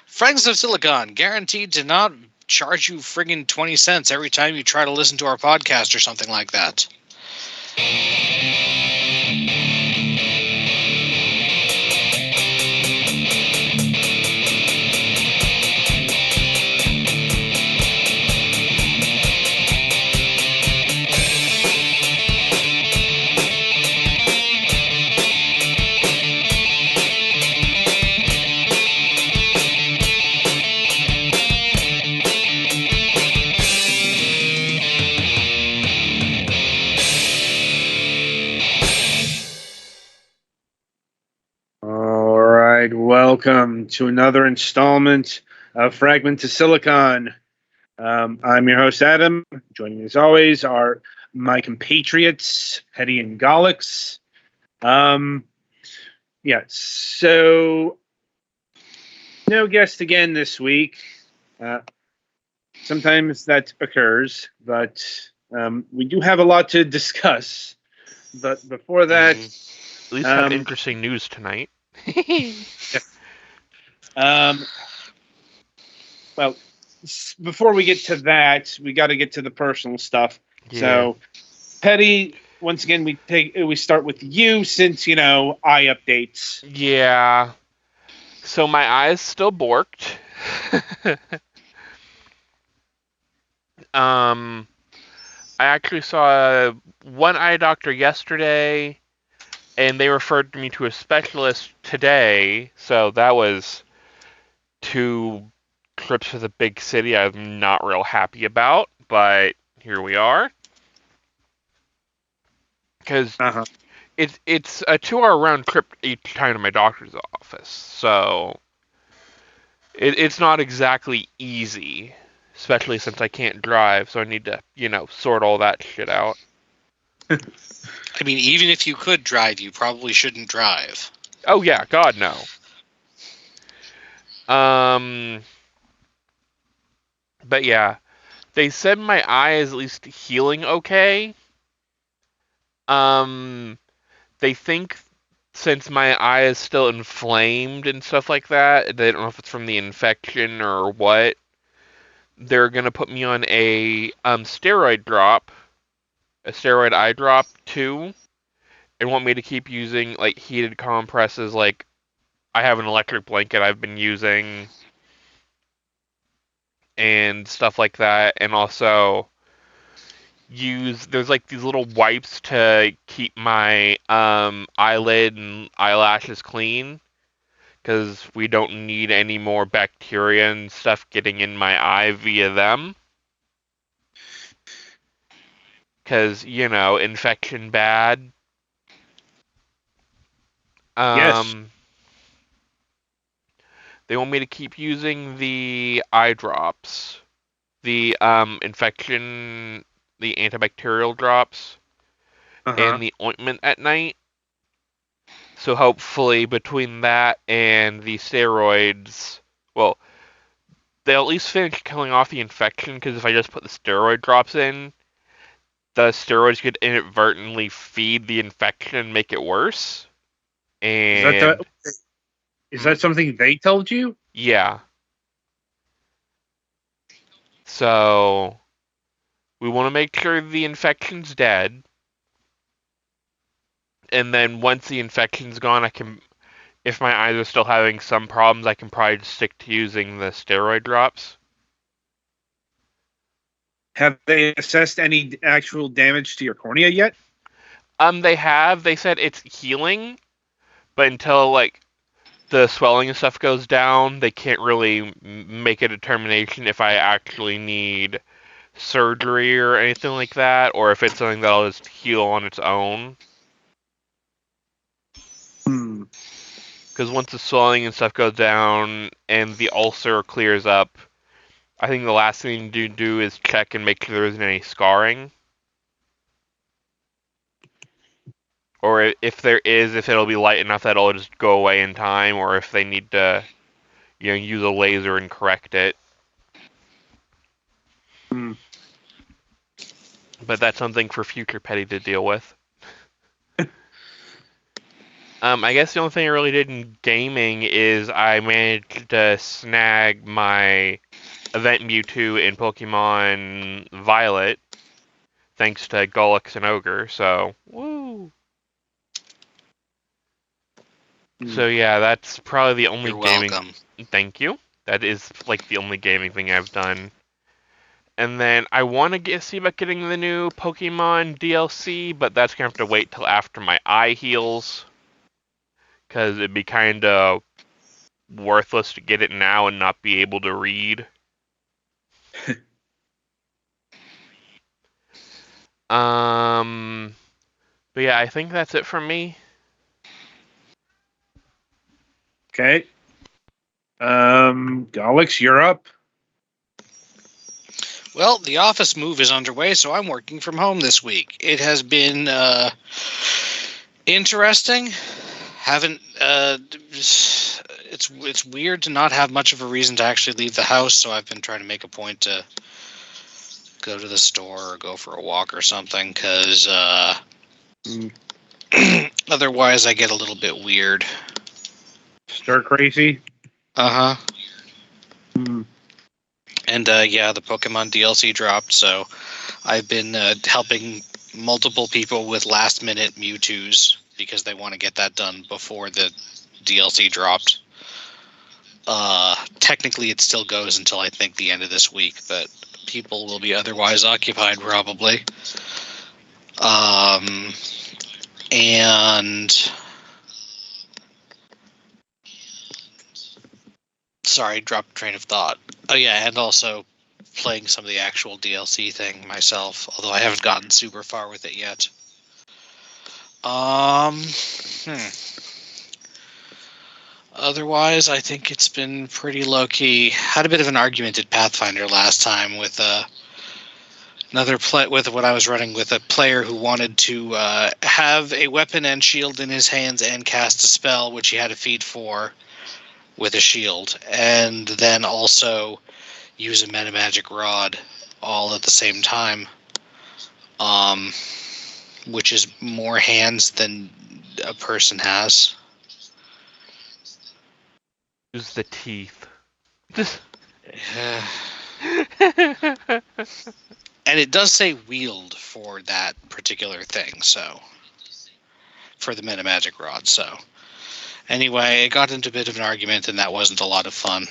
Fragments of Silicon, guaranteed to not charge you friggin' 20 cents every time you try to listen to our podcast or something like that. All right, welcome to another installment of Fragment to Silicon. I'm your host, Adam. Joining me as always are my compatriots, Hetty and Golix. So no guest again this week. Sometimes that occurs, but we do have a lot to discuss. But before that, At least have interesting news tonight. Well, before we get to that, we got to get to the personal stuff. Yeah. So, Petty, once again, we start with you since eye updates. Yeah. So my eye's still borked. I actually saw one eye doctor yesterday, and they referred me to a specialist today. So that was 2 trips to the big city I'm not real happy about, but here we are. Because it's a 2-hour round trip each time to my doctor's office, so it's not exactly easy, especially since I can't drive, so I need to, sort all that shit out. I mean, even if you could drive, you probably shouldn't drive. Oh yeah, God no. But yeah, they said my eye is at least healing okay. They think since my eye is still inflamed and stuff like that, they don't know if it's from the infection or what. They're gonna put me on a steroid eye drop too, and want me to keep using like heated compresses. Like I have an electric blanket I've been using and stuff like that, and also there's like these little wipes to keep my eyelid and eyelashes clean, because we don't need any more bacteria and stuff getting in my eye via them. Because, infection bad. Yes. They want me to keep using the eye drops. The infection, the antibacterial drops, and the ointment at night. So hopefully between that and the steroids, well, they'll at least finish killing off the infection, because if I just put the steroid drops in, the steroids could inadvertently feed the infection and make it worse. And is that something they told you? Yeah. So we want to make sure the infection's dead. And then once the infection's gone, if my eyes are still having some problems, I can probably just stick to using the steroid drops. Have they assessed any actual damage to your cornea yet? They have. They said it's healing, but until like the swelling and stuff goes down, they can't really make a determination if I actually need surgery or anything like that, or if it's something that'll just heal on its own. Because once the swelling and stuff goes down and the ulcer clears up, I think the last thing to do is check and make sure there isn't any scarring. Or if there is, if it'll be light enough that it'll just go away in time, or if they need to, use a laser and correct it. But that's something for future Petty to deal with. I guess the only thing I really did in gaming is I managed to snag my event Mewtwo in Pokemon Violet, thanks to Golix and Ogre, so woo. So yeah, that's probably the only You're gaming. welcome. Thank you. That is like the only gaming thing I've done. And then I want to see about getting the new Pokemon DLC, but that's gonna have to wait till after my eye heals, because it'd be kind of worthless to get it now and not be able to read. But yeah, I think that's it from me. Okay. Alex, you're up. Well, the office move is underway, so I'm working from home this week. It has been interesting. Haven't it's weird to not have much of a reason to actually leave the house, so I've been trying to make a point to go to the store or go for a walk or something, because otherwise I get a little bit weird. Stir crazy. Uh-huh. Hmm. And yeah, the Pokemon DLC dropped, so I've been helping multiple people with last-minute Mewtwo's because they want to get that done before the DLC dropped. Technically, it still goes until I think the end of this week, but people will be otherwise occupied probably. And sorry, dropped train of thought. Oh yeah, and also playing some of the actual DLC thing myself, although I haven't gotten super far with it yet. Otherwise, I think it's been pretty low key. Had a bit of an argument at Pathfinder last time with with what I was running with a player who wanted to have a weapon and shield in his hands and cast a spell, which he had a feat for with a shield, and then also use a metamagic rod all at the same time, which is more hands than a person has. Use the teeth. And it does say wield for that particular thing, so for the metamagic rod. So anyway, it got into a bit of an argument, and that wasn't a lot of fun.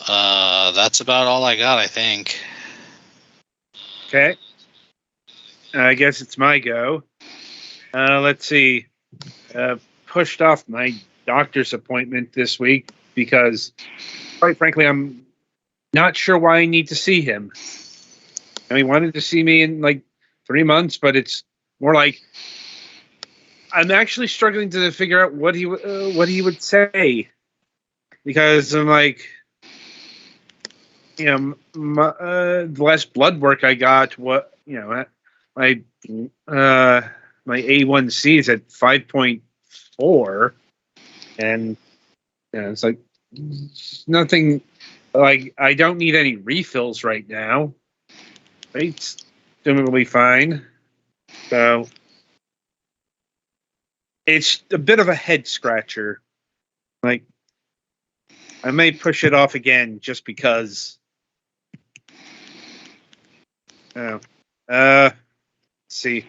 That's about all I got, I think. Okay. I guess it's my go. Let's see. Pushed off my doctor's appointment this week because, quite frankly, I'm not sure why I need to see him. And he wanted to see me in like 3 months, but it's more like I'm actually struggling to figure out what he would say, because I'm like, the last blood work I got, my A1C is at 5.4, and it's like nothing. Like, I don't need any refills right now. It's doing fine. So it's a bit of a head scratcher. Like, I may push it off again just because. Let's see.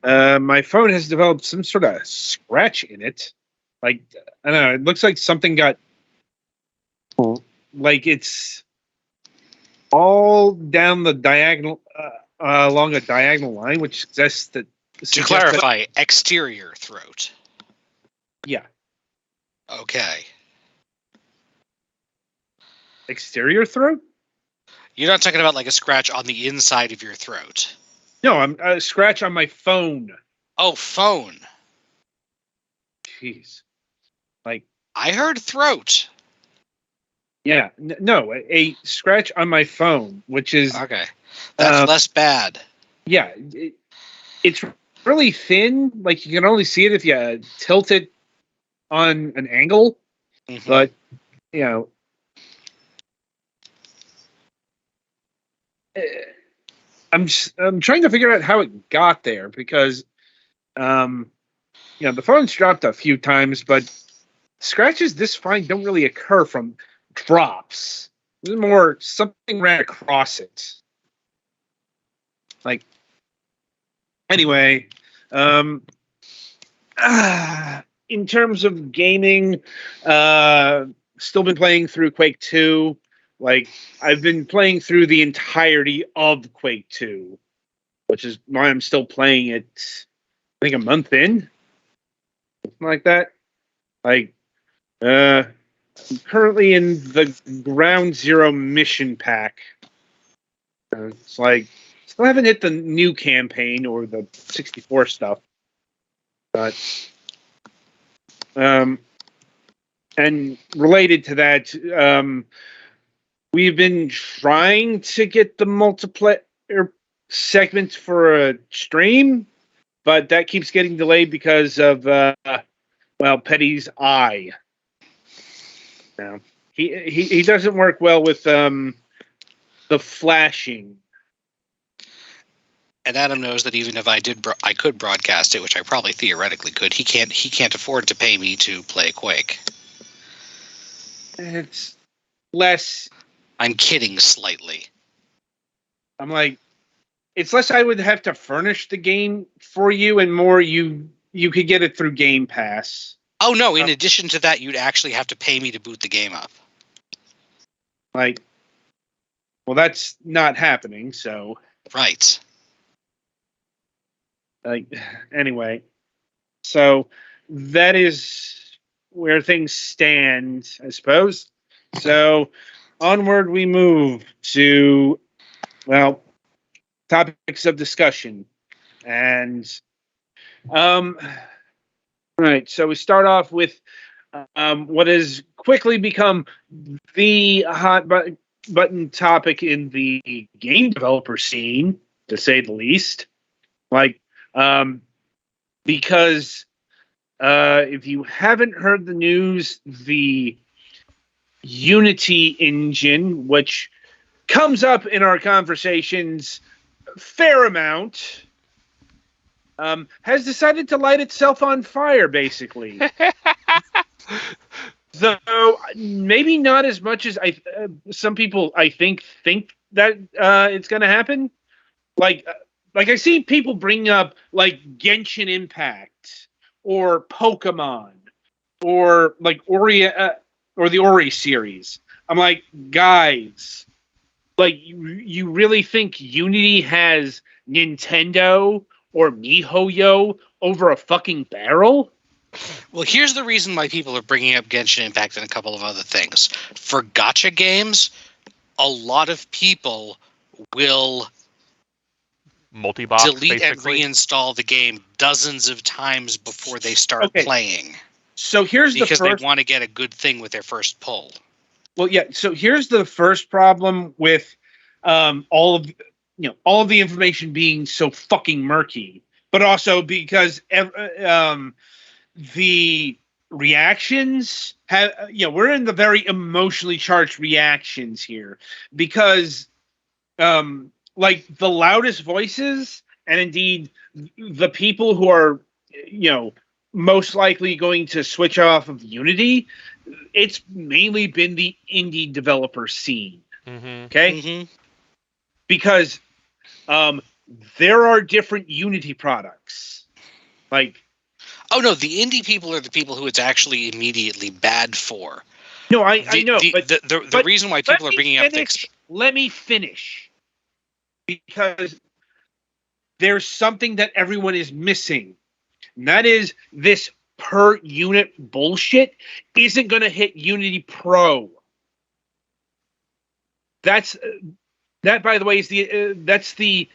My phone has developed some sort of scratch in it. Like, I don't know. It looks like something got. Like, it's all down the diagonal, along a diagonal line, which suggests that. To clarify, exterior throat. Yeah. Okay. Exterior throat? You're not talking about like a scratch on the inside of your throat. No, I'm a scratch on my phone. Oh, phone. Jeez. Like, I heard throat. yeah, no, a scratch on my phone, which is okay. That's less bad. Yeah, it's really thin. Like, you can only see it if you tilt it on an angle. Mm-hmm. But I'm trying to figure out how it got there because, the phone's dropped a few times, but scratches this fine don't really occur from drops. There's more something ran across it. Like, anyway, in terms of gaming, still been playing through Quake 2. Like, I've been playing through the entirety of Quake 2, which is why I'm still playing it, I think, a month in. Something like that. Like, I'm currently in the Ground Zero mission pack. It's like, still haven't hit the new campaign or the 64 stuff. But, and related to that, we've been trying to get the multiplayer segment for a stream, but that keeps getting delayed because of, Petty's eye. Now, he doesn't work well with the flashing. And Adam knows that even if I could broadcast it, which I probably theoretically could. He can't afford to pay me to play Quake. It's less. I'm kidding slightly. I'm like, it's less I would have to furnish the game for you, and more you could get it through Game Pass. Oh no! In addition to that, you'd actually have to pay me to boot the game up. Like, well, that's not happening. So right. Like, anyway, so that is where things stand, I suppose. So onward we move to, well, topics of discussion. And, right, so we start off with what has quickly become the hot button topic in the game developer scene, to say the least. Like, because if you haven't heard the news, the Unity engine, which comes up in our conversations a fair amount, has decided to light itself on fire, basically. So maybe not as much as some people I think that it's going to happen. Like I see people bring up like Genshin Impact or Pokemon or like Ori or the Ori series. I'm like, guys, like you really think Unity has Nintendo or MiHoYo over a fucking barrel? Well, here's the reason why people are bringing up Genshin Impact and a couple of other things. For gacha games, a lot of people will multi-box, delete basically, and reinstall the game dozens of times before they start playing. So here's because they want to get a good thing with their first pull. Well, yeah. So here's the first problem with all of the information being so fucking murky, but also because the reactions have, we're in the very emotionally charged reactions here because, like the loudest voices and indeed the people who are, most likely going to switch off of Unity, it's mainly been the indie developer scene. Mm-hmm. Okay? Mm-hmm. Because there are different Unity products. Like, oh no, the indie people are the people who it's actually immediately bad for. No, I know, but the reason why people are bringing up things. Let me finish, because there's something that everyone is missing, and that is this per unit bullshit isn't going to hit Unity Pro. That, by the way, is that's the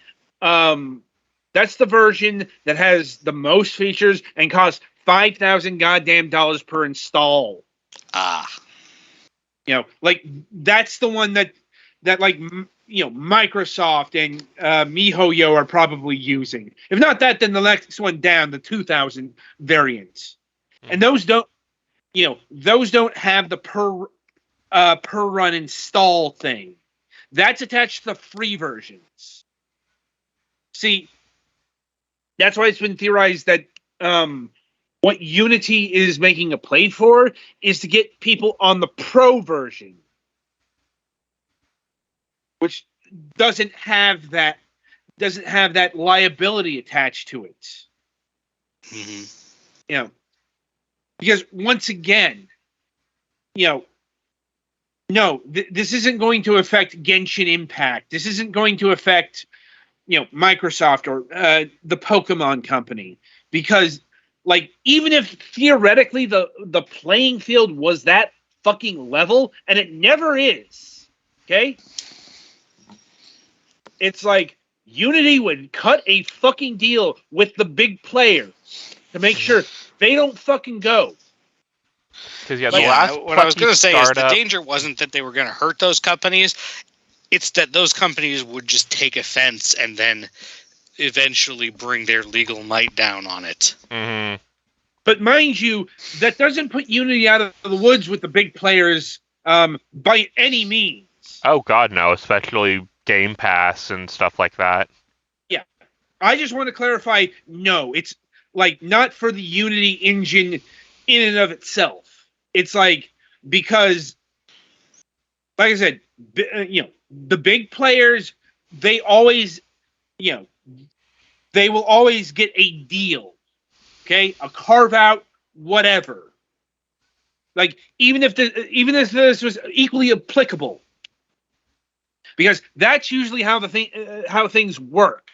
version that has the most features and costs $5,000 goddamn dollars per install. Like that's the one that like Microsoft and MiHoYo are probably using. If not that, then the next one down, the 2000 variants, and those don't have the per run install thing. That's attached to the free versions. See, that's why it's been theorized that what Unity is making a play for is to get people on the pro version, which doesn't have that liability attached to it. Mm-hmm. Because once again, no, this isn't going to affect Genshin Impact. This isn't going to affect, Microsoft or the Pokemon Company. Because, even if theoretically the playing field was that fucking level, and it never is, okay? It's like Unity would cut a fucking deal with the big players to make sure they don't fucking go. Because what I was going to say is the danger wasn't that they were going to hurt those companies. It's that those companies would just take offense and then eventually bring their legal might down on it. Mm-hmm. But mind you, that doesn't put Unity out of the woods with the big players by any means. Oh, God, no. Especially Game Pass and stuff like that. Yeah. I just want to clarify, no, it's not for the Unity engine in and of itself. It's because, like I said, the big players, they always, they will always get a deal, okay, a carve out, whatever. Even if this was equally applicable, because that's usually how how things work.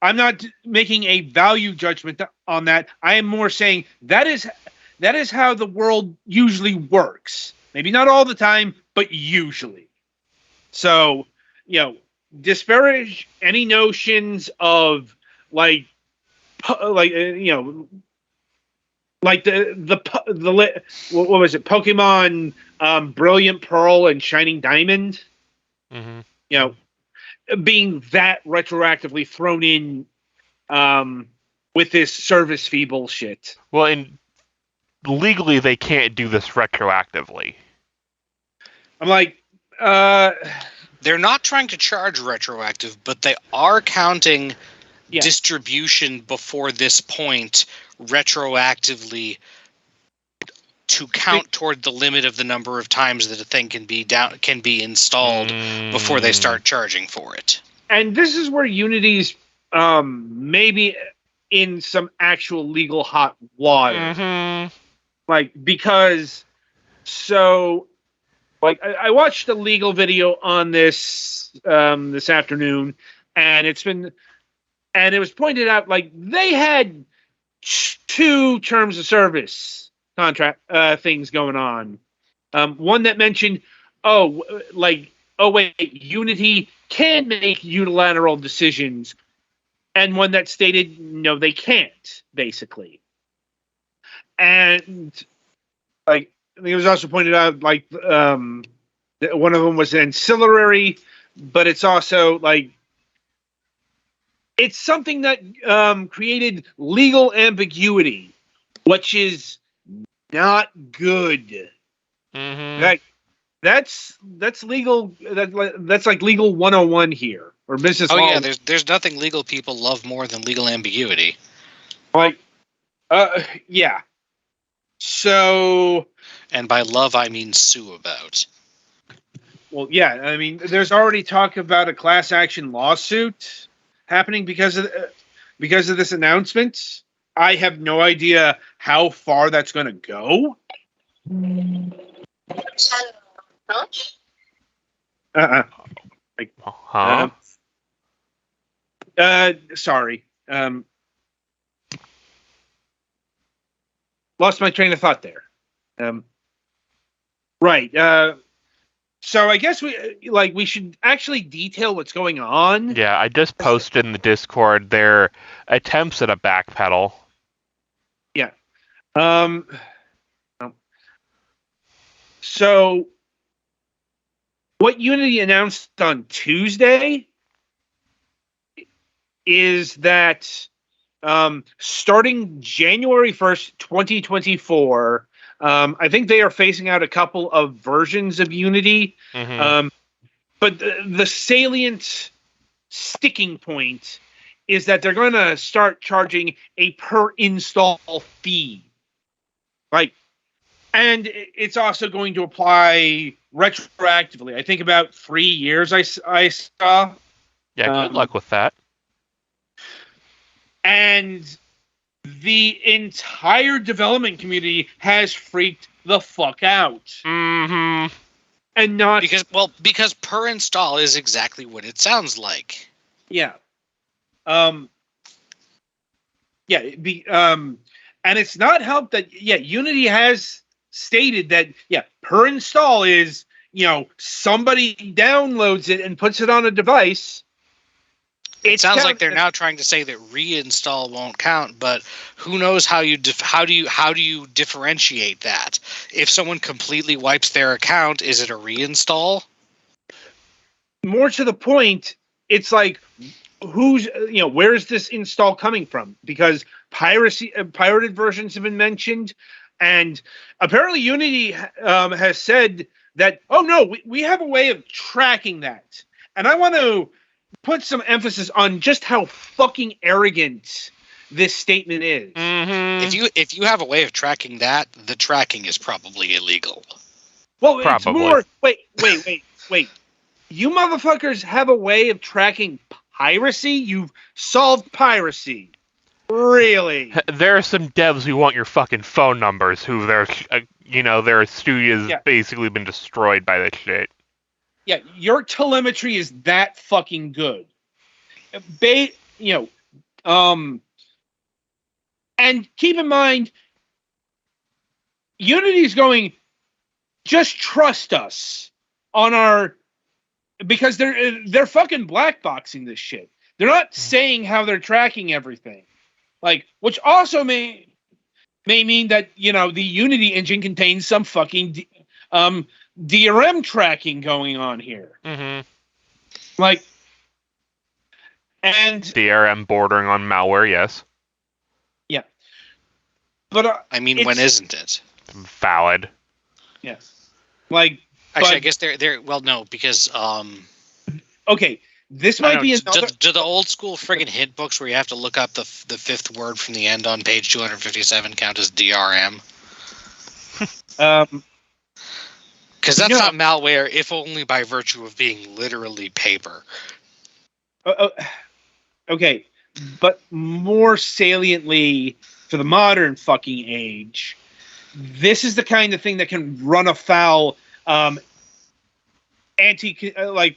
I'm not making a value judgment on that. I am more saying that is how the world usually works. Maybe not all the time, but usually. So, disparage any notions of what was it? Pokemon Brilliant Pearl and Shining Diamond. Mm-hmm. Being that retroactively thrown in with this service fee bullshit. Well, and legally they can't do this retroactively. I'm they're not trying to charge retroactive, but they are counting distribution before this point retroactively to count toward the limit of the number of times that a thing can be installed before they start charging for it. And this is where Unity's maybe in some actual legal hot water. Mm-hmm. Because I watched a legal video on this this afternoon, and it was pointed out they had 2 terms of service contract things going on. One that mentioned, Unity can make unilateral decisions, and one that stated no, they can't, basically. And it was also pointed out one of them was ancillary, but it's also it's something that created legal ambiguity, which is not good. Mm-hmm. That's legal. That's legal 101 here, or business law. Yeah, there's nothing legal people love more than legal ambiguity. Yeah. So, and by love I mean sue about. Well, yeah. I mean, there's already talk about a class action lawsuit happening because of this announcement. I have no idea how far that's going to go. Sorry. Lost my train of thought there. Right. So I guess we should actually detail what's going on. Yeah, I just posted in the Discord their attempts at a backpedal. Yeah. So what Unity announced on Tuesday is that starting January 1st, 2024, I think they are phasing out a couple of versions of Unity. Mm-hmm. but the salient sticking point is that they're going to start charging a per install fee. Like, and it's also going to apply retroactively. I think about 3 years I saw. Yeah, good luck with that. And the entire development community has freaked the fuck out. Mm-hmm. And not because per install is exactly what it sounds like. Yeah. And it's not helped that Unity has stated that per install is somebody downloads it and puts it on a device. It sounds like they're now trying to say that reinstall won't count, but who knows how do you differentiate that? If someone completely wipes their account, is it a reinstall? More to the point, it's like where's this install coming from? Because pirated versions have been mentioned, and apparently Unity has said that we have a way of tracking that, and I want to put some emphasis on just how fucking arrogant this statement is. Mm-hmm. If you have a way of tracking that, the tracking is probably illegal. Well, probably. It's more. Wait. You motherfuckers have a way of tracking piracy? You've solved piracy. Really? There are some devs who want your fucking phone numbers, who their studio's basically been destroyed by this shit. Yeah, your telemetry is that fucking good. And keep in mind, Unity's going, just trust us on our, because they're fucking blackboxing this shit. They're not saying how they're tracking everything, like, which also may mean that the Unity engine contains some fucking DRM tracking going on here. Mm-hmm. Like, and DRM bordering on malware, yes. Yeah. But I mean, when isn't it? Valid. Yes. Like, actually, I guess they're well, no, because okay, this might be another. Do the old school friggin' hint books where you have to look up the fifth word from the end on page 257 count as DRM? Because that's not malware, if only by virtue of being literally paper. Okay, but more saliently for the modern fucking age, this is the kind of thing that can run afoul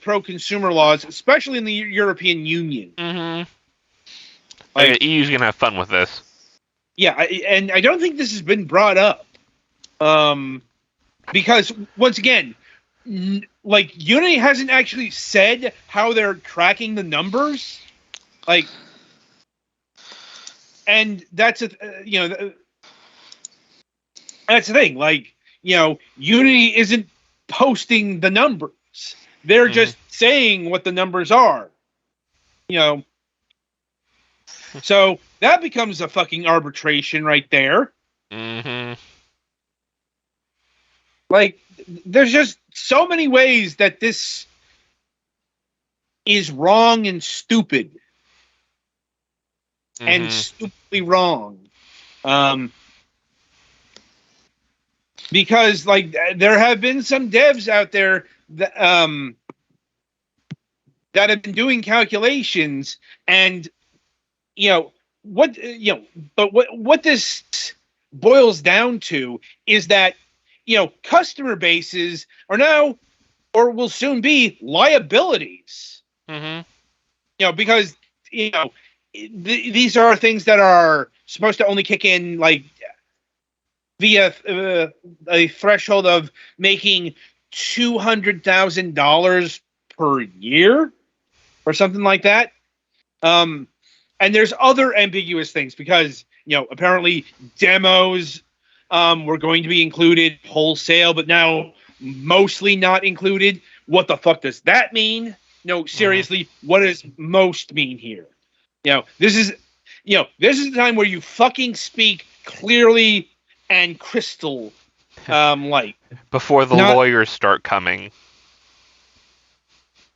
pro-consumer laws, especially in the European Union. Mm-hmm. Like, EU's gonna have fun with this. Yeah, and I don't think this has been brought up. Because, once again, Unity hasn't actually said how they're tracking the numbers. Like, and that's that's the thing. Like, Unity isn't posting the numbers. They're just saying what the numbers are. So that becomes a fucking arbitration right there. Mm-hmm. Like, there's just so many ways that this is wrong and stupid. And stupidly wrong. Because, like, there have been some devs out there that have been doing calculations, and what this boils down to is that customer bases are now, or will soon be, liabilities. Mm-hmm. Because these are things that are supposed to only kick in like via a threshold of making $200,000 per year or something like that. And there's other ambiguous things because apparently demos were going to be included wholesale, but now mostly not included. What the fuck does that mean? No, seriously, what does most mean here? This is the time where you fucking speak clearly and crystal light. Before the lawyers start coming.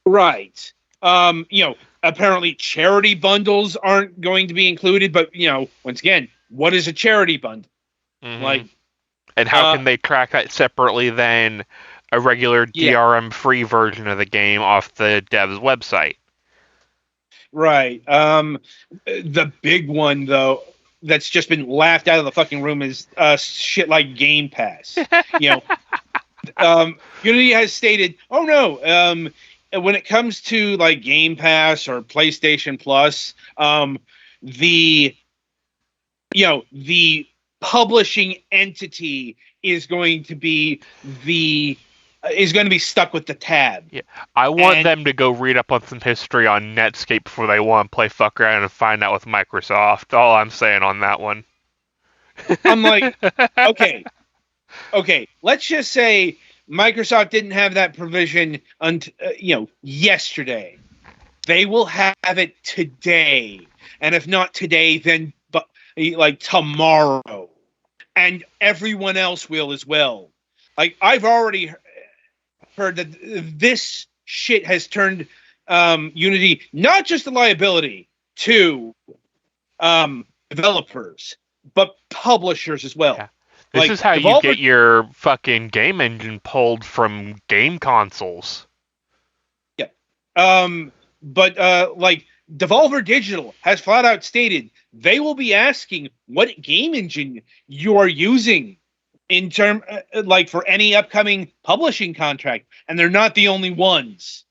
Right. Apparently charity bundles aren't going to be included, but once again, what is a charity bundle? Mm-hmm. Like, and how can they track that separately than a regular DRM-free version of the game off the dev's website? Right. The big one though that's just been laughed out of the fucking room is shit like Game Pass. Unity has stated, "Oh no, when it comes to like Game Pass or PlayStation Plus, the publishing entity is going to be stuck with the tab." Yeah, I want them to go read up on some history on Netscape before they want to play fuck around and find out with Microsoft. All I'm saying on that one. I'm like, okay, let's just say Microsoft didn't have that provision until yesterday. They will have it today, and if not today, then like tomorrow, and everyone else will as well. Like, I've already heard that this shit has turned Unity not just a liability to developers, but publishers as well. Yeah. This is how you get your fucking game engine pulled from game consoles. Yeah. But Devolver Digital has flat out stated they will be asking what game engine you are using in term for any upcoming publishing contract, and they're not the only ones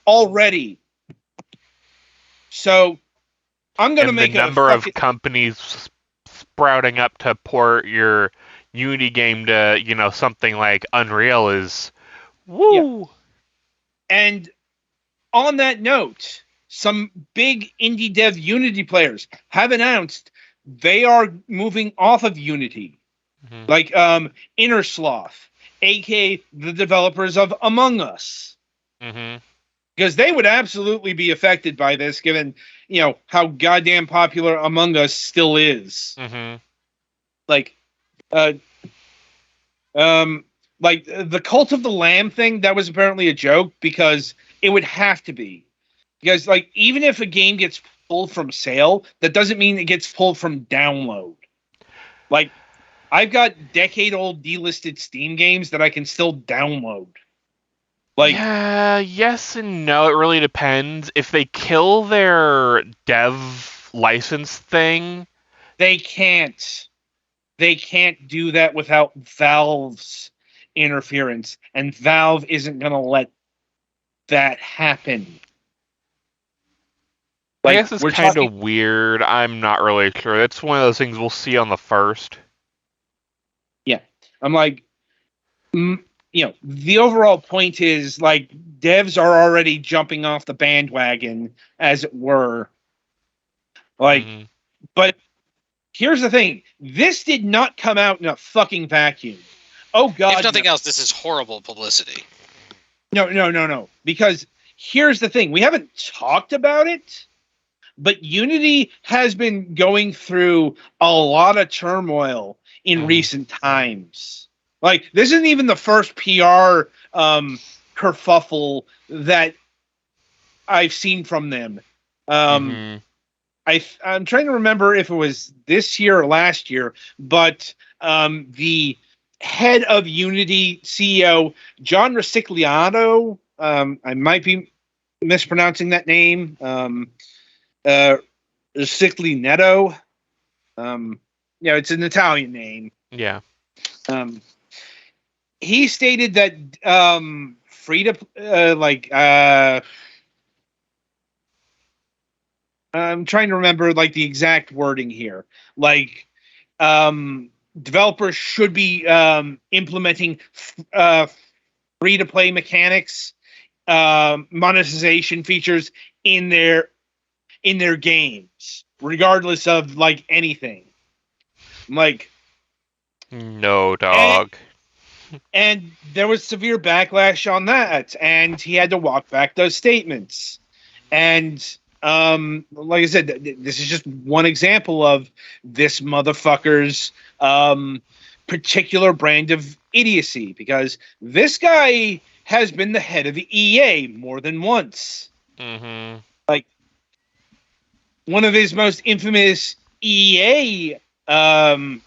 already. So I'm going to make the number of companies sprouting up to port your Unity game to something like Unreal is woo. Yeah. And on that note, some big indie dev Unity players have announced they are moving off of Unity. Like Innersloth, aka the developers of Among Us. Because they would absolutely be affected by this, given how goddamn popular Among Us still is. Like the Cult of the Lamb thing, that was apparently a joke because it would have to be. Because even if a game gets pulled from sale, that doesn't mean it gets pulled from download. Like, I've got decade-old delisted Steam games that I can still download. Yeah, yes and no. It really depends. If they kill their dev license thing, they can't. They can't do that without Valve's interference, and Valve isn't going to let that happen. I guess it's kind of weird. I'm not really sure. It's one of those things we'll see on the first. Yeah. I'm like, the overall point is, devs are already jumping off the bandwagon, as it were. But here's the thing. This did not come out in a fucking vacuum. Oh, God. If nothing else, this is horrible publicity. No. Because here's the thing. We haven't talked about it, but Unity has been going through a lot of turmoil in recent times. This isn't even the first PR kerfuffle that I've seen from them. I'm trying to remember if it was this year or last year, but the head of Unity, CEO John Riccigliano, I might be mispronouncing that name, Riccigliano. It's an Italian name. Yeah. He stated that I'm trying to remember the exact wording here. Developers should be implementing free-to-play mechanics, monetization features in their games, regardless of anything. No, dog. And there was severe backlash on that, and he had to walk back those statements. And like I said, this is just one example of this motherfucker's particular brand of idiocy, because this guy has been the head of the EA more than once. Mm-hmm. Like, one of his most infamous EA brain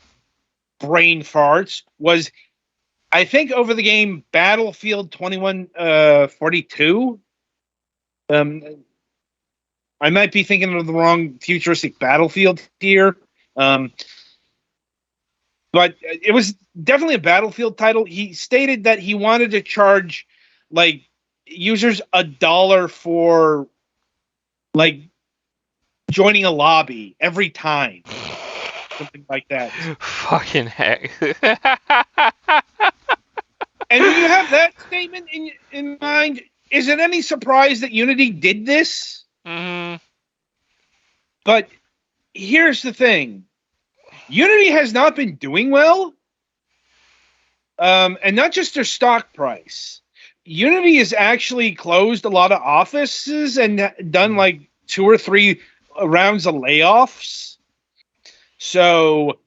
farts was, I think, over the game Battlefield 2142. I might be thinking of the wrong futuristic Battlefield here. But it was definitely a Battlefield title. He stated that he wanted to charge like users $1 for like joining a lobby every time. Something like that. Fucking heck. And when you have that statement in mind, is it any surprise that Unity did this? Mm-hmm. But here's the thing. Unity has not been doing well. And not just their stock price. Unity has actually closed a lot of offices and done like 2 or 3 rounds of layoffs. So,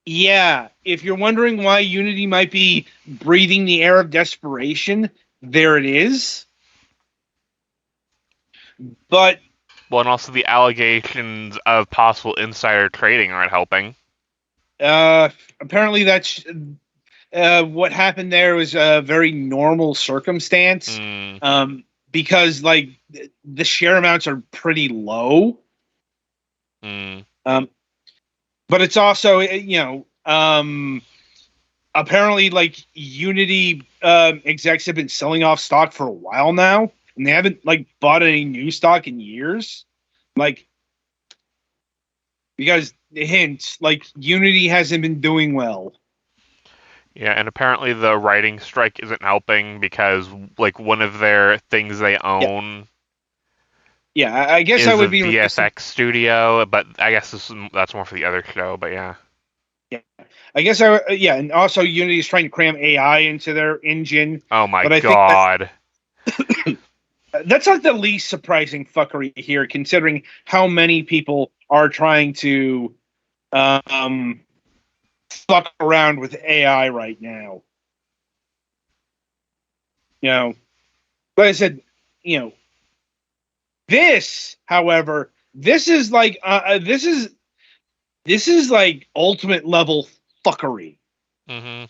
yeah, if you're wondering why Unity might be breathing the air of desperation, there it is. But Well, and also the allegations of possible insider trading aren't helping. apparently that's what happened there was a very normal circumstance. Because like the share amounts are pretty low. But it's also, apparently like Unity execs have been selling off stock for a while now, and they haven't like bought any new stock in years. Like, because hint, like Unity hasn't been doing well. Yeah, and apparently the writing strike isn't helping because like one of their things they own. Yeah, I guess is I would a be VFX studio, but I guess that's more for the other show. But yeah. Yeah, I guess and also Unity is trying to cram AI into their engine. Oh my but I god. Think that's not the least surprising fuckery here, considering how many people are trying to fuck around with AI right now. Like I said, this, however, this is like ultimate level fuckery. Mm-hmm.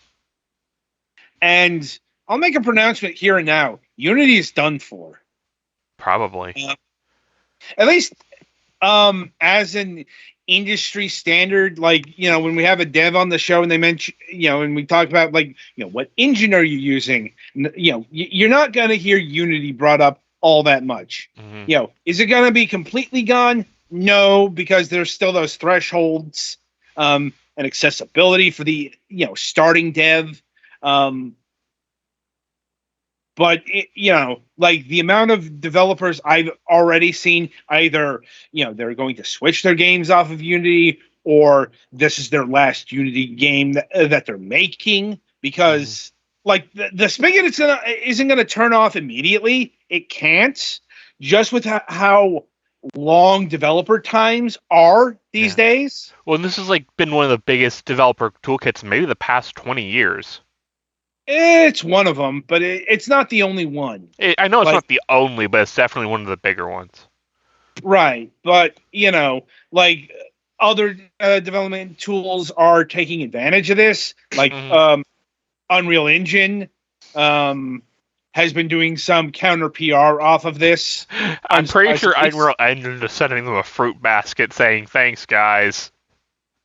And I'll make a pronouncement here and now. Unity is done for. Probably. At least as an industry standard, like, when we have a dev on the show and they mention, and we talk about like, what engine are you using? You're not going to hear Unity brought up all that much. Mm-hmm. Is it going to be completely gone? No, because there's still those thresholds and accessibility for the, starting dev. But like the amount of developers I've already seen, either they're going to switch their games off of Unity, or this is their last Unity game that they're making, because like the spigot isn't gonna turn off immediately. It can't, just with how long developer times are these days. Well, this has like been one of the biggest developer toolkits maybe the past 20 years. It's one of them, but it's not the only one. I know it's not the only, but it's definitely one of the bigger ones. Right, but like other development tools are taking advantage of this. Like Unreal Engine has been doing some counter PR off of this. I'm pretty sure Unreal Engine is sending them a fruit basket saying, "Thanks, guys."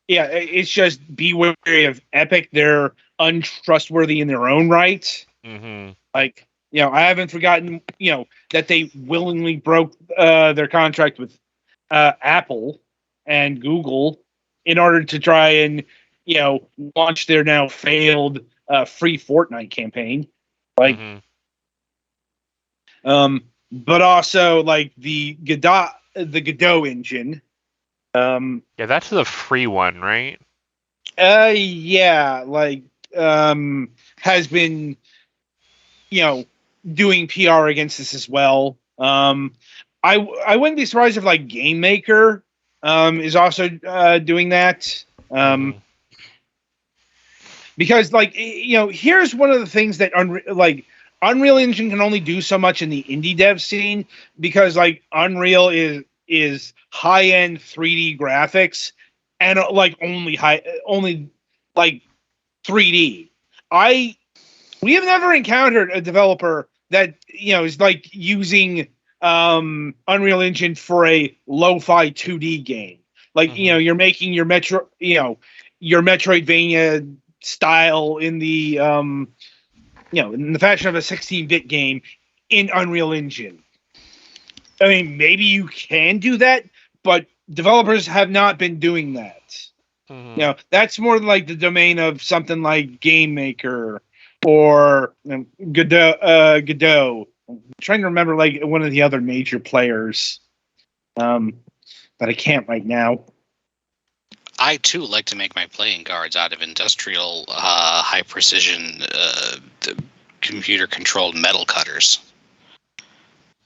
Yeah, it's just be wary of Epic. They're untrustworthy in their own right. Mm-hmm. Like, I haven't forgotten, that they willingly broke their contract with Apple and Google in order to try and, launch their now failed free Fortnite campaign. Like, but also like the Godot engine. Yeah, that's the free one, right? Yeah, like has been, doing PR against this as well. I wouldn't be surprised if like Game Maker is also doing that. Because like here's one of the things that Unreal Engine can only do so much in the indie dev scene because like Unreal is high end 3D graphics and like only like 3D. We have never encountered a developer that is like using Unreal Engine for a lo-fi 2D game. Like you're making your your Metroidvania style in the in the fashion of a 16-bit game in Unreal Engine. I mean, maybe you can do that, but developers have not been doing that. That's more like the domain of something like Game Maker or Godot. I'm trying to remember like one of the other major players, but I can't right now. I too like to make my playing cards out of industrial high precision computer controlled metal cutters.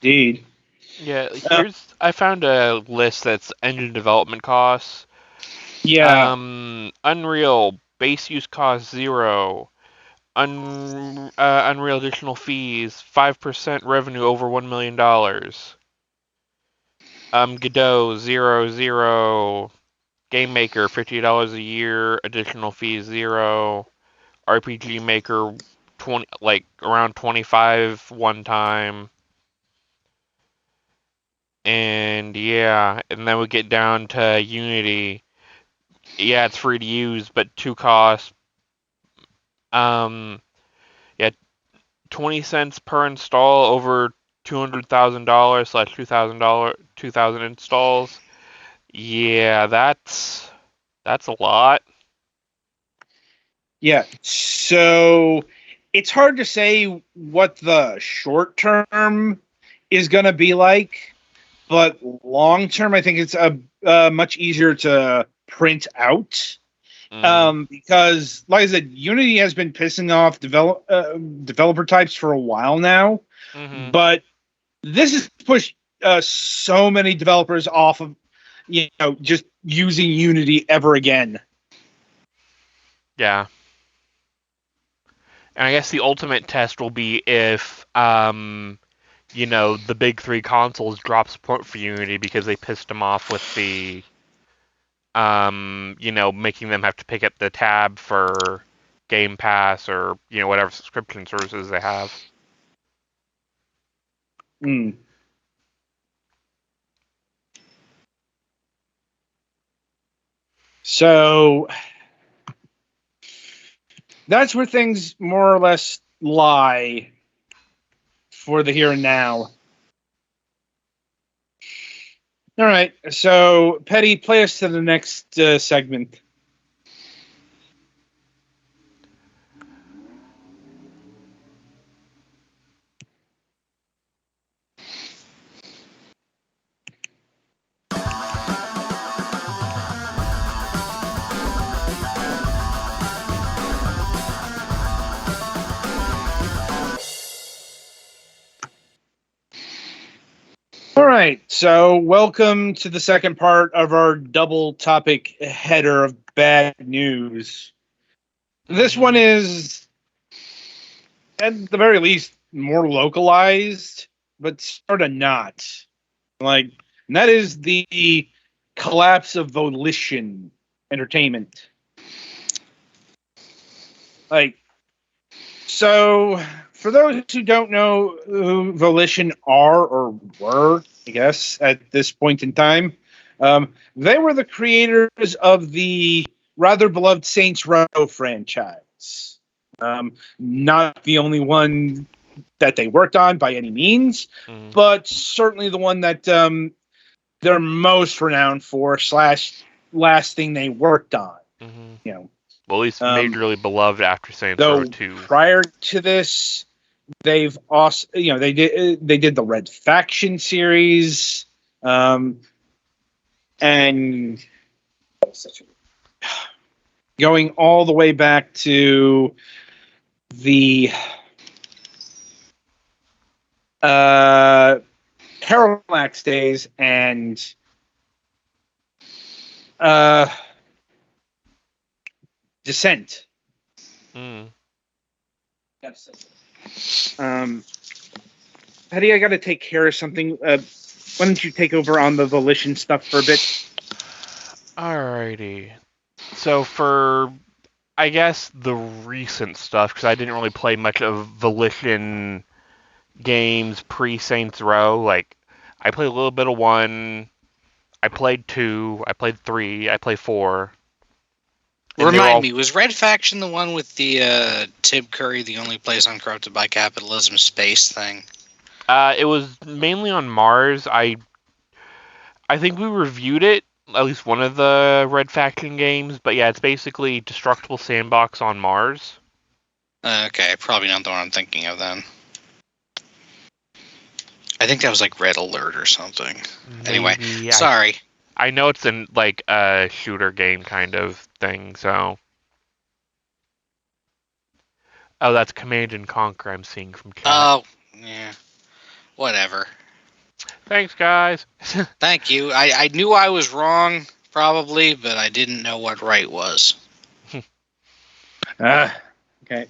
Indeed. Yeah, I found a list that's engine development costs. Yeah. Unreal base use cost 0. Unreal additional fees 5% revenue over $1 million. Godot 0. Game Maker $50 a year, additional fees 0. RPG Maker around 25 one time. And and then we get down to Unity. Yeah, it's free to use, but 2 costs. 20 cents per install over $200,000 / 2,000 installs. Yeah, that's a lot. Yeah, so it's hard to say what the short term is going to be like, but long term, I think it's much easier to print out. Because, like I said, Unity has been pissing off developer types for a while now, but this has pushed so many developers off of just using Unity ever again. Yeah. And I guess the ultimate test will be if, the big 3 consoles drop support for Unity because they pissed them off with the, making them have to pick up the tab for Game Pass or, whatever subscription services they have. So that's where things more or less lie for the here and now. All right, so Petty, play us to the next segment. All right, so welcome to the second part of our double topic header of bad news. This one is, at the very least, more localized, but sort of not. And that is the collapse of Volition Entertainment. So for those who don't know who Volition are or were, I guess, at this point in time, they were the creators of the rather beloved Saints Row franchise. Not the only one that they worked on by any means, but certainly the one that they're most renowned for / last thing they worked on. Well, at least majorly beloved after Saints Row 2. Prior to this, they've also, they did the Red Faction series, and going all the way back to the Parallax days and Descent. Patty, I got to take care of something. Why don't you take over on the Volition stuff for a bit? Alrighty. So for, I guess, the recent stuff, because I didn't really play much of Volition games pre-Saints Row. Like, I played a little bit of 1, I played 2, I played 3, I played 4. Remind me, was Red Faction the one with the Tim Curry, the only place uncorrupted by capitalism space thing? It was mainly on Mars. I think we reviewed it, at least one of the Red Faction games, but yeah, it's basically Destructible Sandbox on Mars. Okay, probably not the one I'm thinking of then. I think that was like Red Alert or something. Anyway, sorry. I know it's in like a shooter game kind of thing, so. Oh, that's Command and Conquer I'm seeing from chat. Oh, yeah. Whatever. Thanks, guys. Thank you. I knew I was wrong, probably, but I didn't know what right was. Okay.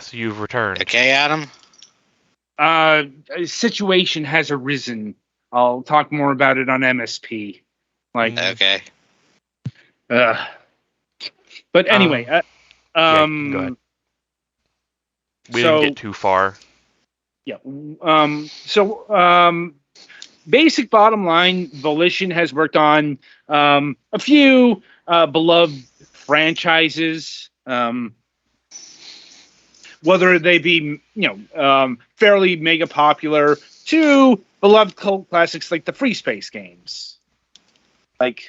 So you've returned. Okay, Adam? A situation has arisen. I'll talk more about it on MSP. Okay. But anyway, yeah, go ahead. We didn't get too far. Yeah. Basic bottom line, Volition has worked on a few beloved franchises. Whether they be, fairly mega popular to beloved cult classics like the Free Space games. But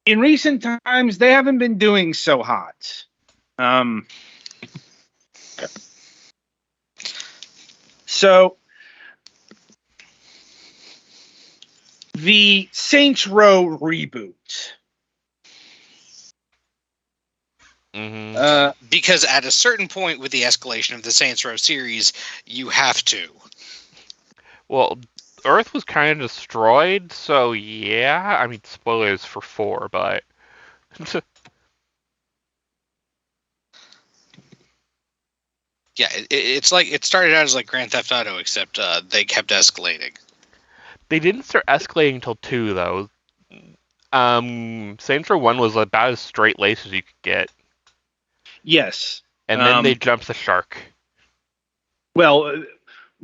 in recent times, they haven't been doing so hot. So the Saints Row reboot. Because at a certain point with the escalation of the Saints Row series, you have to. Well, Earth was kind of destroyed, so yeah. I mean, spoilers for 4, but. Yeah, it's like it started out as like Grand Theft Auto, except they kept escalating. They didn't start escalating until 2, though. Saints Row 1 was about as straight-laced as you could get. Yes. And then they jumped the shark. Well,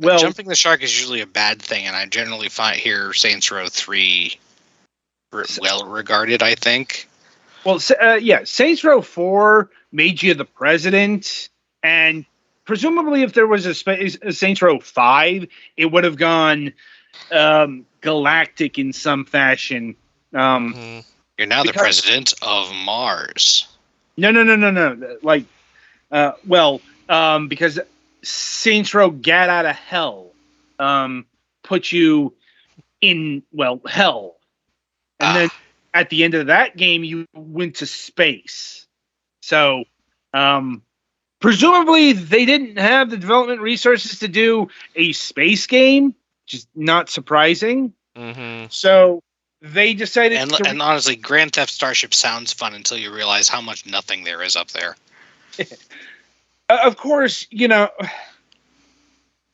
jumping the shark is usually a bad thing, and I generally hear Saints Row 3 well regarded, I think. Well, Saints Row 4 made you the president, and presumably if there was a Saints Row 5, it would have gone galactic in some fashion. You're now the president of Mars. No. Because Saints Row Get Out of Hell put you in, hell. And then at the end of that game, you went to space. So, presumably, they didn't have the development resources to do a space game, which is not surprising. So, they decided and honestly, Grand Theft Starship sounds fun until you realize how much nothing there is up there. Of course,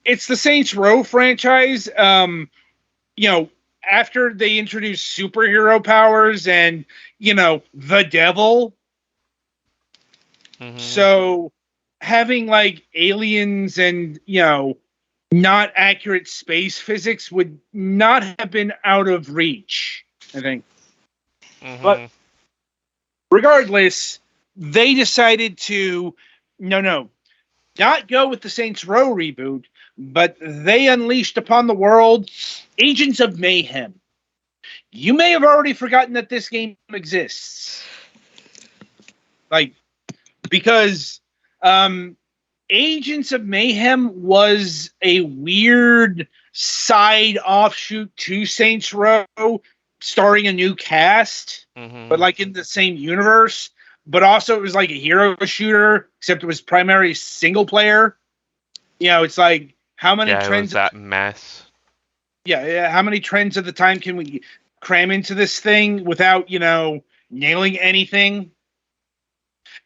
it's the Saints Row franchise. After they introduced superhero powers and, the devil. So having like aliens and, not accurate space physics would not have been out of reach, I think. But regardless, they decided to not go with the Saints Row reboot, but they unleashed upon the world Agents of Mayhem. You may have already forgotten that this game exists. Because Agents of Mayhem was a weird side offshoot to Saints Row, starring a new cast, but in the same universe. But also it was like a hero shooter, except it was primarily single player. It's like how many trends? It was that mess. Yeah. How many trends at the time can we cram into this thing without, nailing anything.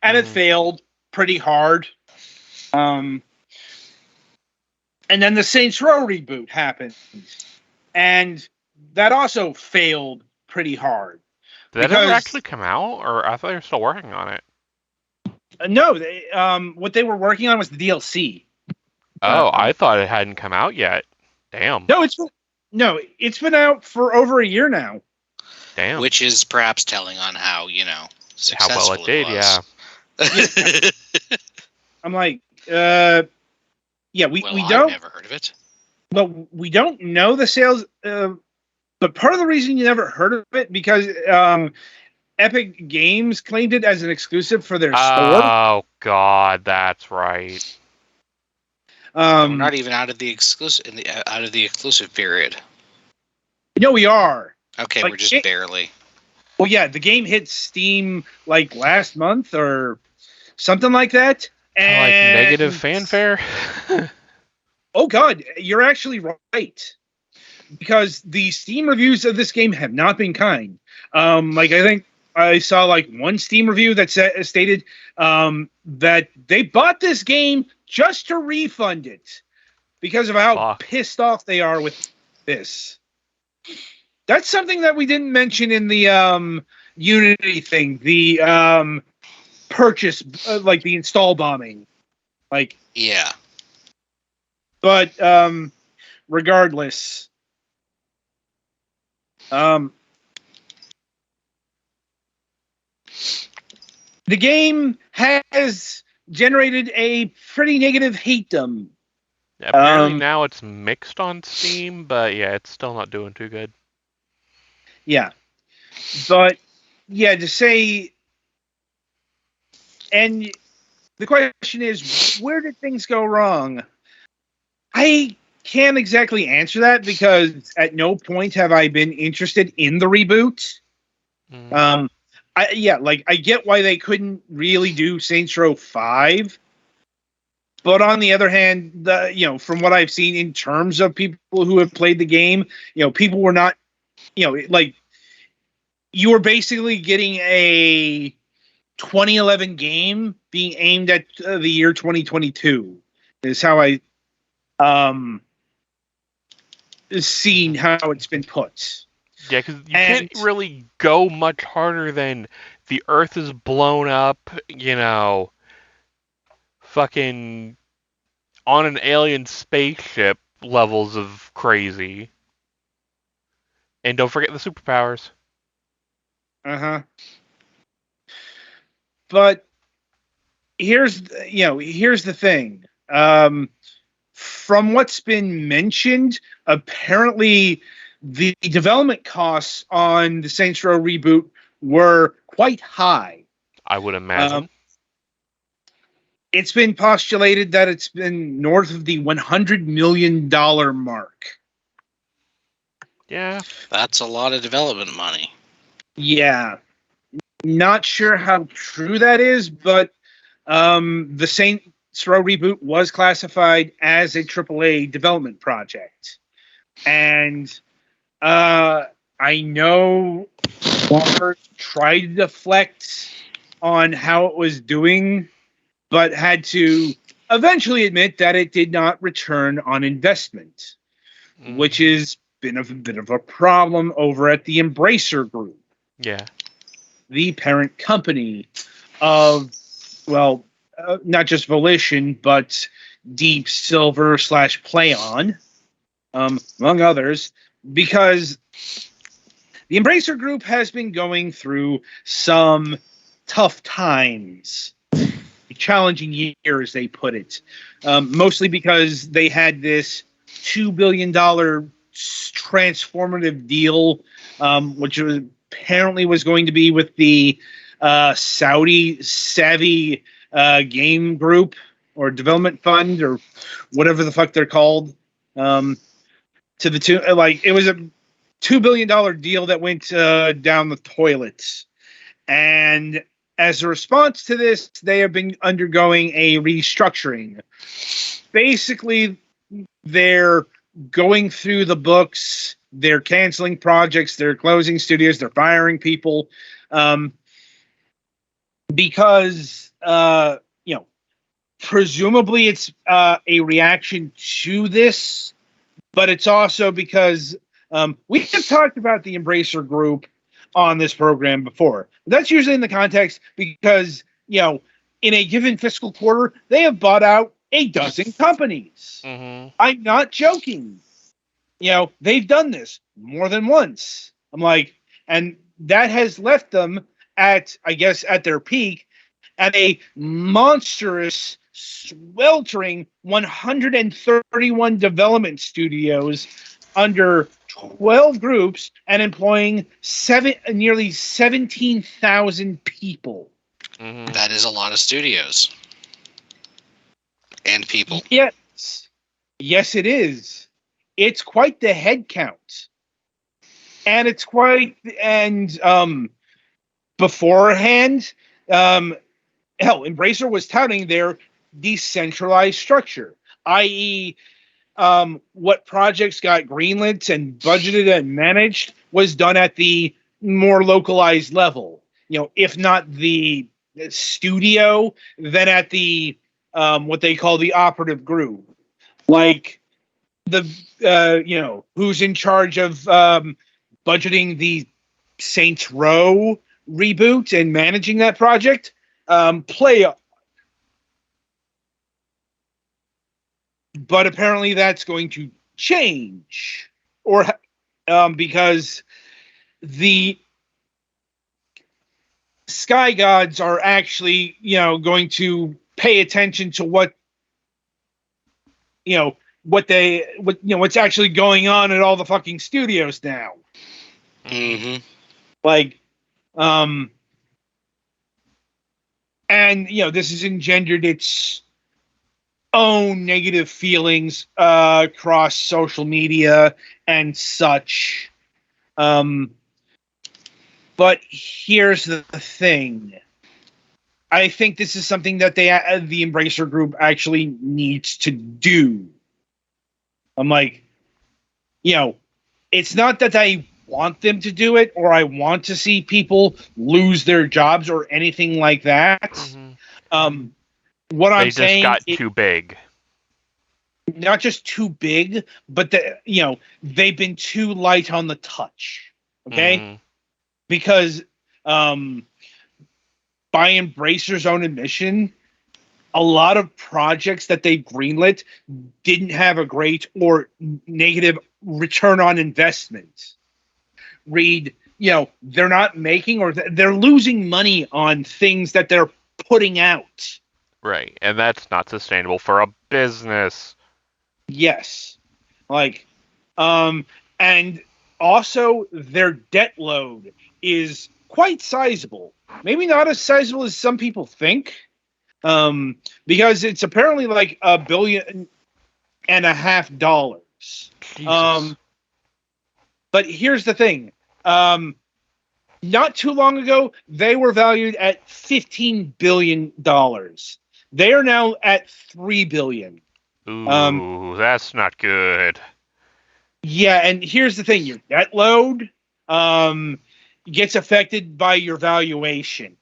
And it failed pretty hard. And then the Saints Row reboot happened. And that also failed pretty hard. Did that ever actually come out? Or I thought they were still working on it. No, what they were working on was the DLC. Oh, I thought it hadn't come out yet. Damn. No, it's been out for over a year now. Damn. Which is perhaps telling on how, successful how well it did, was. Yeah. I'm like, we don't. I've never heard of it. Well, we don't know the sales, but part of the reason you never heard of it because Epic Games claimed it as an exclusive for their store. Oh God, that's right. We're not even out of the exclusive period. No, we are. Okay, we're just barely. Well, yeah, the game hit Steam like last month or something like that. And like negative fanfare. Oh God, you're actually right. Because the Steam reviews of this game have not been kind. I think I saw like one Steam review that stated that they bought this game just to refund it because of how pissed off they are with this. That's something that we didn't mention in the Unity thing. The purchase, like the install bombing. Yeah. But regardless, the game has generated a pretty negative hatedom. Yeah, apparently now it's mixed on Steam, but yeah, it's still not doing too good. Yeah. But, yeah, to say... And the question is, where did things go wrong? I can't exactly answer that because at no point have I been interested in the reboot. I get why they couldn't really do Saints Row 5. But on the other hand, from what I've seen in terms of people who have played the game, people were not, you were basically getting a 2011 game being aimed at the year 2022 is how I seen how it's been put. Yeah, because you can't really go much harder than the Earth is blown up, fucking on an alien spaceship levels of crazy. And don't forget the superpowers. Uh-huh. But here's the thing. From what's been mentioned, apparently the development costs on the Saints Row reboot were quite high. I would imagine. It's been postulated that it's been north of the $100 million mark. Yeah. That's a lot of development money. Yeah. Not sure how true that is, but the Saints Row reboot was classified as a AAA development project. And I know Walmart tried to deflect on how it was doing, but had to eventually admit that it did not return on investment, which has been a bit of a problem over at the Embracer Group. Yeah. The parent company of, not just Volition, but Deep Silver / PlayOn, among others, because the Embracer Group has been going through some tough times, a challenging year, as they put it, mostly because they had this $2 billion transformative deal, which apparently was going to be with the Saudi Savvy game group or development fund or whatever the fuck they're called. To the two, it was a $2 billion deal that went down the toilet. And as a response to this, they have been undergoing a restructuring. Basically, their going through the books. They're canceling projects. They're closing studios. They're firing people. Because presumably it's a reaction to this, but it's also because we have talked about the Embracer Group on this program before. That's usually in the context because, in a given fiscal quarter, they have bought out a dozen companies. Mm-hmm. I'm not joking. They've done this more than once. And that has left them at their peak at a monstrous, sweltering 131 development studios under 12 groups and employing nearly 17,000 people. Mm-hmm. That is a lot of studios and people. Yes, it is. It's quite the head count, and it's quite beforehand. Embracer was touting their decentralized structure, i.e., what projects got greenlit and budgeted and managed was done at the more localized level. If not the studio, then at the what they call the operative group, like the who's in charge of budgeting the Saints Row reboot and managing that project. Play, but apparently that's going to change, or because the Sky Gods are actually, going to pay attention to what's actually going on at all the fucking studios now. Mm-hmm. And this has engendered its own negative feelings across social media and such. But here's the thing. I think this is something that the Embracer Group actually needs to do. It's not that I want them to do it or I want to see people lose their jobs or anything like that. Mm-hmm. What I'm saying, they just got too big. Not just too big, but they've been too light on the touch. Okay, Mm-hmm. because by Embracer's own admission, a lot of projects that they greenlit didn't have a great or negative return on investment. They're not making or they're losing money on things that they're putting out. Right, and that's not sustainable for a business. Yes. And also their debt load is quite sizable. Maybe not as sizable as some people think. Because it's apparently like $1.5 billion. Jesus. But here's the thing. Not too long ago, they were valued at $15 billion. They are now at $3 billion. Ooh, that's not good. Yeah, and here's the thing. Your debt load gets affected by your valuation.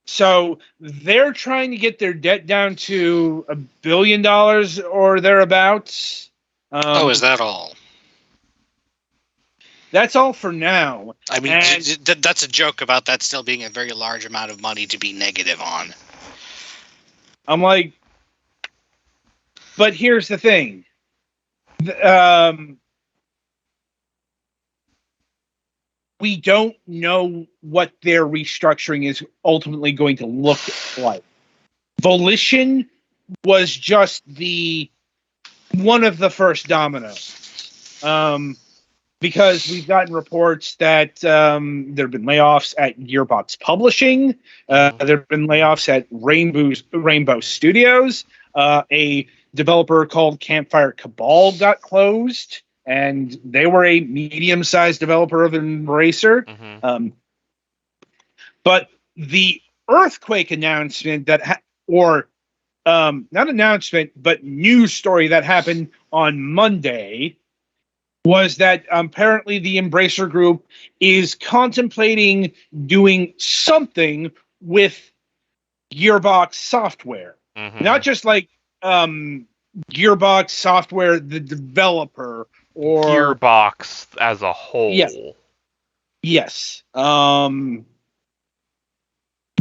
So they're trying to get their debt down to $1 billion or thereabouts. Is that all? That's all for now. I mean, that's a joke about that still being a very large amount of money to be negative on. I'm like, but here's the thing. We don't know what their restructuring is ultimately going to look like. Volition was just one of the first dominoes. Because we've gotten reports that there have been layoffs at Gearbox Publishing. There have been layoffs at Rainbow Studios. A developer called Campfire Cabal got closed, and they were a medium-sized developer of Embracer. Mm-hmm. But the Earthquake announcement or not announcement, but news story that happened on Monday was that apparently the Embracer Group is contemplating doing something with Gearbox software. Mm-hmm. Not just like Gearbox software, the developer, or Gearbox as a whole. Yes.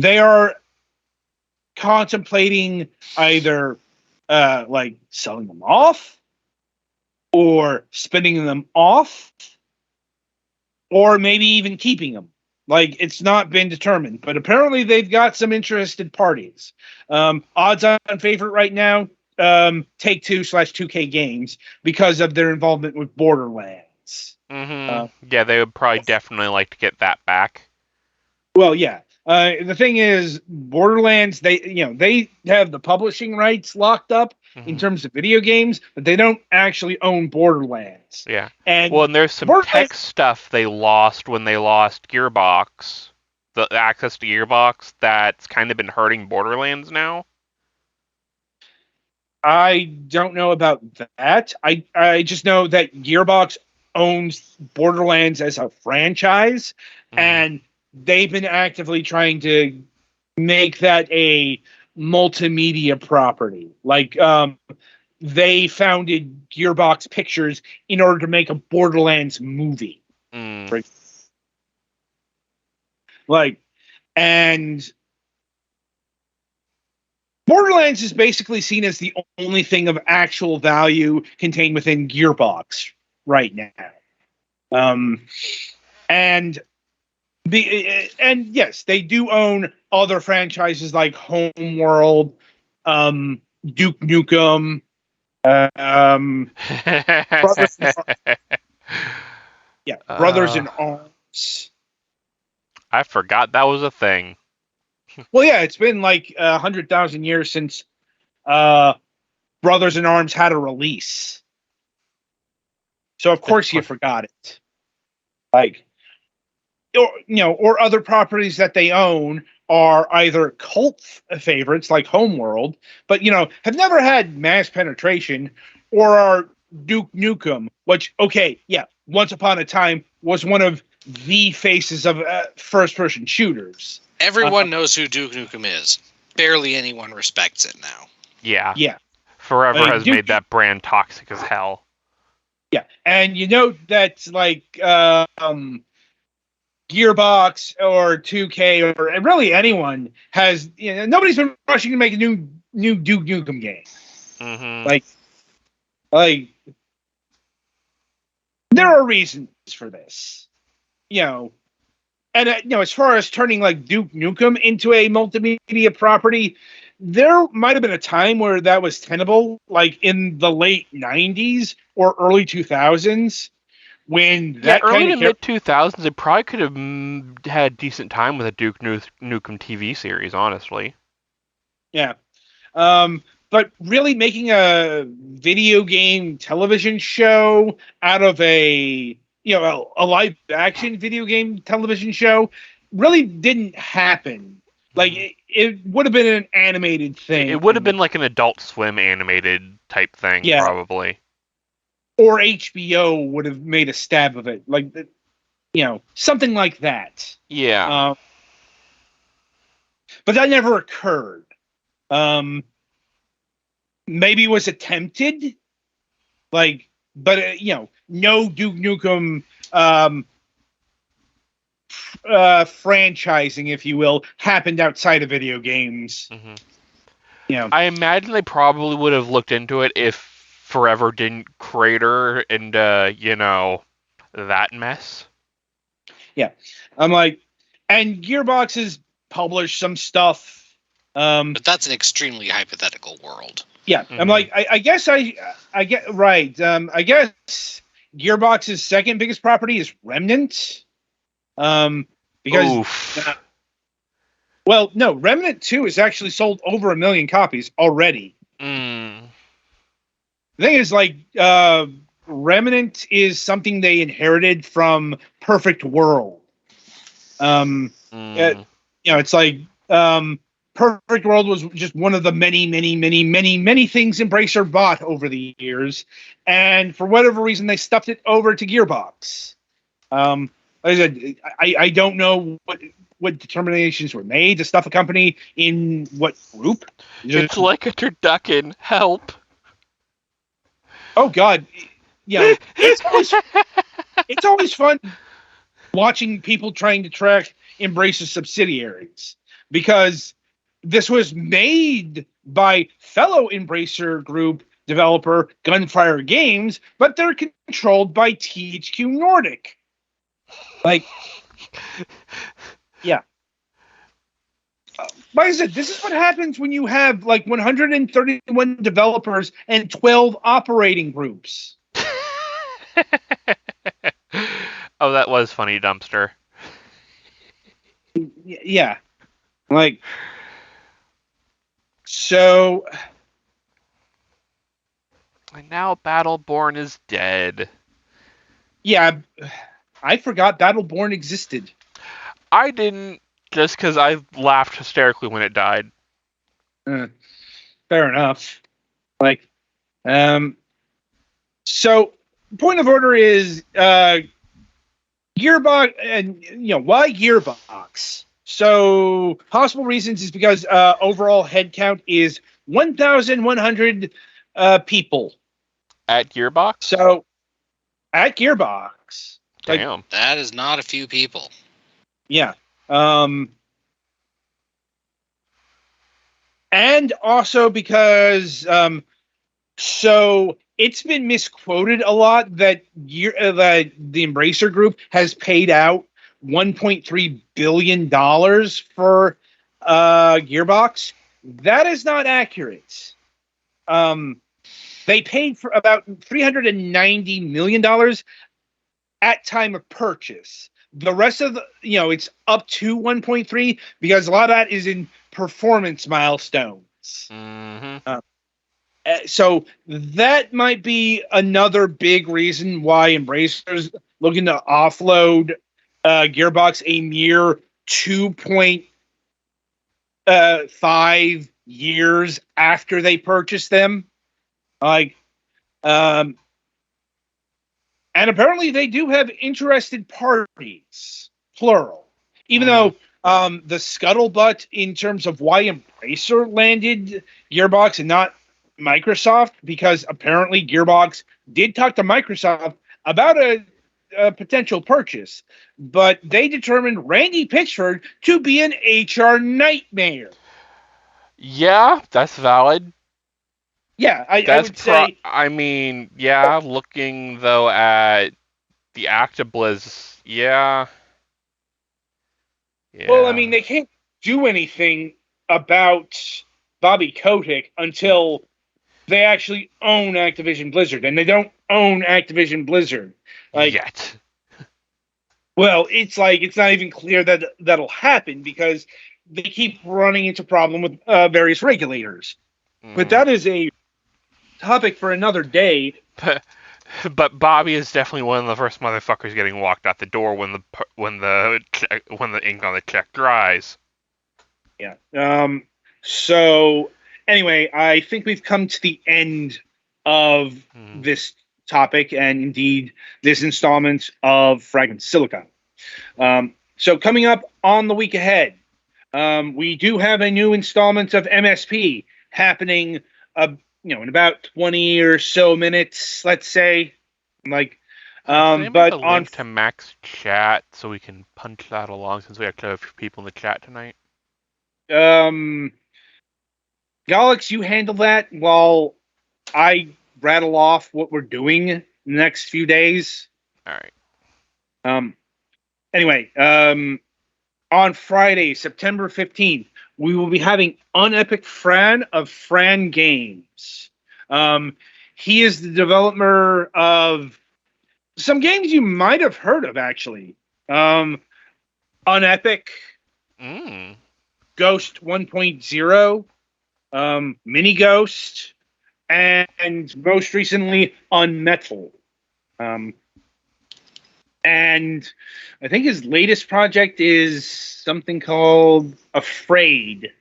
They are contemplating either like selling them off or spinning them off or maybe even keeping them. Like, it's not been determined, but apparently they've got some interested parties. Odds on favorite right now, Take-Two/2K Games, because of their involvement with Borderlands. Mm-hmm. Yeah, they would probably definitely like to get that back. Well, yeah. The thing is, Borderlands, they have the publishing rights locked up in terms of video games, but they don't actually own Borderlands. Yeah. And there's some tech stuff they lost when they lost Gearbox, the access to Gearbox, that's kind of been hurting Borderlands now. I don't know about that. I just know that Gearbox owns Borderlands as a franchise, and they've been actively trying to make that a multimedia property. Like, they founded Gearbox Pictures in order to make a Borderlands movie. Right? Like, and Borderlands is basically seen as the only thing of actual value contained within Gearbox right now. And yes, they do own other franchises like Homeworld, Duke Nukem, Brothers in Arms. I forgot that was a thing. Well, yeah, it's been like 100,000 years since Brothers in Arms had a release. So of course you forgot it. Like, or other properties that they own are either cult favorites like Homeworld, but have never had mass penetration, or are Duke Nukem, which once upon a time was one of the faces of first-person shooters. Everyone knows who Duke Nukem is. Barely anyone respects it now. Yeah. Yeah. Forever has made that brand toxic as hell. Yeah, and that like Gearbox or 2K or really anyone has nobody's been rushing to make a new Duke Nukem game. Mm-hmm. Like there are reasons for this, and as far as turning like Duke Nukem into a multimedia property, there might have been a time where that was tenable, like in the late 90s or early 2000s. When that early to mid 2000s, it probably could have had decent time with a Duke Nukem TV series, honestly. Yeah, but really making a video game television show out of a live action video game television show really didn't happen. Like it would have been an animated thing. It would have been like an Adult Swim animated type thing, probably. Or HBO would have made a stab of it, like something like that. Yeah. But that never occurred. Maybe it was attempted, but no Duke Nukem franchising, if you will, happened outside of video games. Mm-hmm. I imagine they probably would have looked into it if Forever didn't crater and that mess. Yeah, I'm like, and Gearbox has published some stuff, but that's an extremely hypothetical world. Yeah, mm-hmm. I'm like, I guess I get right. I guess Gearbox's second biggest property is Remnant, because no, Remnant 2 has actually sold over 1 million copies already. The thing is, like, Remnant is something they inherited from Perfect World. It's like Perfect World was just one of the many things Embracer bought over the years, and for whatever reason they stuffed it over to Gearbox. Like I said, I don't know what determinations were made to stuff a company in what group. It's like a turducken. Help. Oh God, yeah, it's always fun watching people trying to track Embracer's subsidiaries, because this was made by fellow Embracer Group developer Gunfire Games, but they're controlled by THQ Nordic. Like, yeah. Like I said, this is what happens when you have like 131 developers and 12 operating groups. Oh, that was funny, Dumpster. Yeah. Like, so. And now Battleborn is dead. Yeah, I forgot Battleborn existed. I didn't, just because I laughed hysterically when it died. Fair enough. Like, so point of order is Gearbox, and why Gearbox? So possible reasons is because overall headcount is 1,100 people At Gearbox? So at Gearbox, damn, that is not a few people. Yeah. And also because so it's been misquoted a lot that the Embracer Group has paid out $1.3 billion for Gearbox. That is not accurate. They paid for about $390 million at time of purchase. The rest of it's up to 1.3 because a lot of that is in performance milestones. Mm-hmm. So that might be another big reason why Embracer's looking to offload Gearbox a mere 2.5 years after they purchased them. And apparently they do have interested parties, plural. Even though the scuttlebutt in terms of why Embracer landed Gearbox and not Microsoft, because apparently Gearbox did talk to Microsoft about a potential purchase, but they determined Randy Pitchford to be an HR nightmare. Yeah, that's valid. Yeah, I would say. I mean, yeah, looking though at the Actibliz, yeah. Well, I mean, they can't do anything about Bobby Kotick until they actually own Activision Blizzard, and they don't own Activision Blizzard yet. Well, it's not even clear that that'll happen because they keep running into problem with various regulators. But that is a topic for another day. But Bobby is definitely one of the first motherfuckers getting walked out the door when the ink on the check dries. Yeah. So anyway, I think we've come to the end of this topic and indeed this installment of Fragments Silicon. So coming up on the week ahead, we do have a new installment of MSP happening in about 20 or so minutes, let's say. But on link to Mac's chat so we can punch that along since we actually have people in the chat tonight. Galax, you handle that while I rattle off what we're doing in the next few days. All right. Anyway, on Friday, September 15th, we will be having Unepic Fran of Fran Games. He is the developer of some games you might have heard of, actually. Unepic, Ghost 1.0, Mini Ghost, and most recently Unmetal. And I think his latest project is something called Afraid.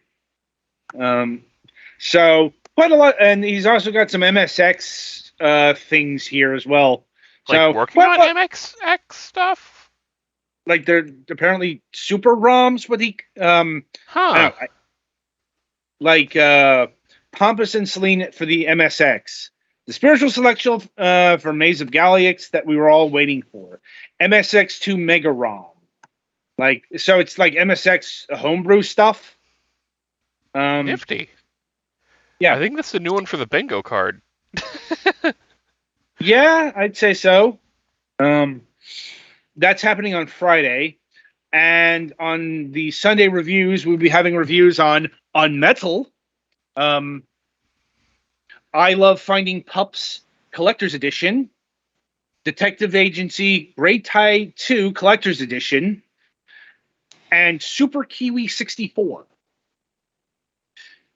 So quite a lot, and he's also got some MSX things here as well. Like So working on MXX stuff? like they're apparently super ROMs. What he I Huh. don't know, like Pompous and Celine for the MSX. The spiritual selection for Maze of Galliux that we were all waiting for. MSX2 Mega ROM. Like, so it's like MSX homebrew stuff. Nifty. Yeah. I think that's the new one for the bingo card. Yeah, I'd say so. That's happening on Friday. And on the Sunday reviews, we'll be having reviews on Metal. I Love Finding Pups Collector's Edition. Detective Agency Great Tie 2 Collector's Edition. And Super Kiwi 64.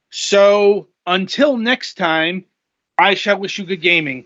So until next time, I shall wish you good gaming.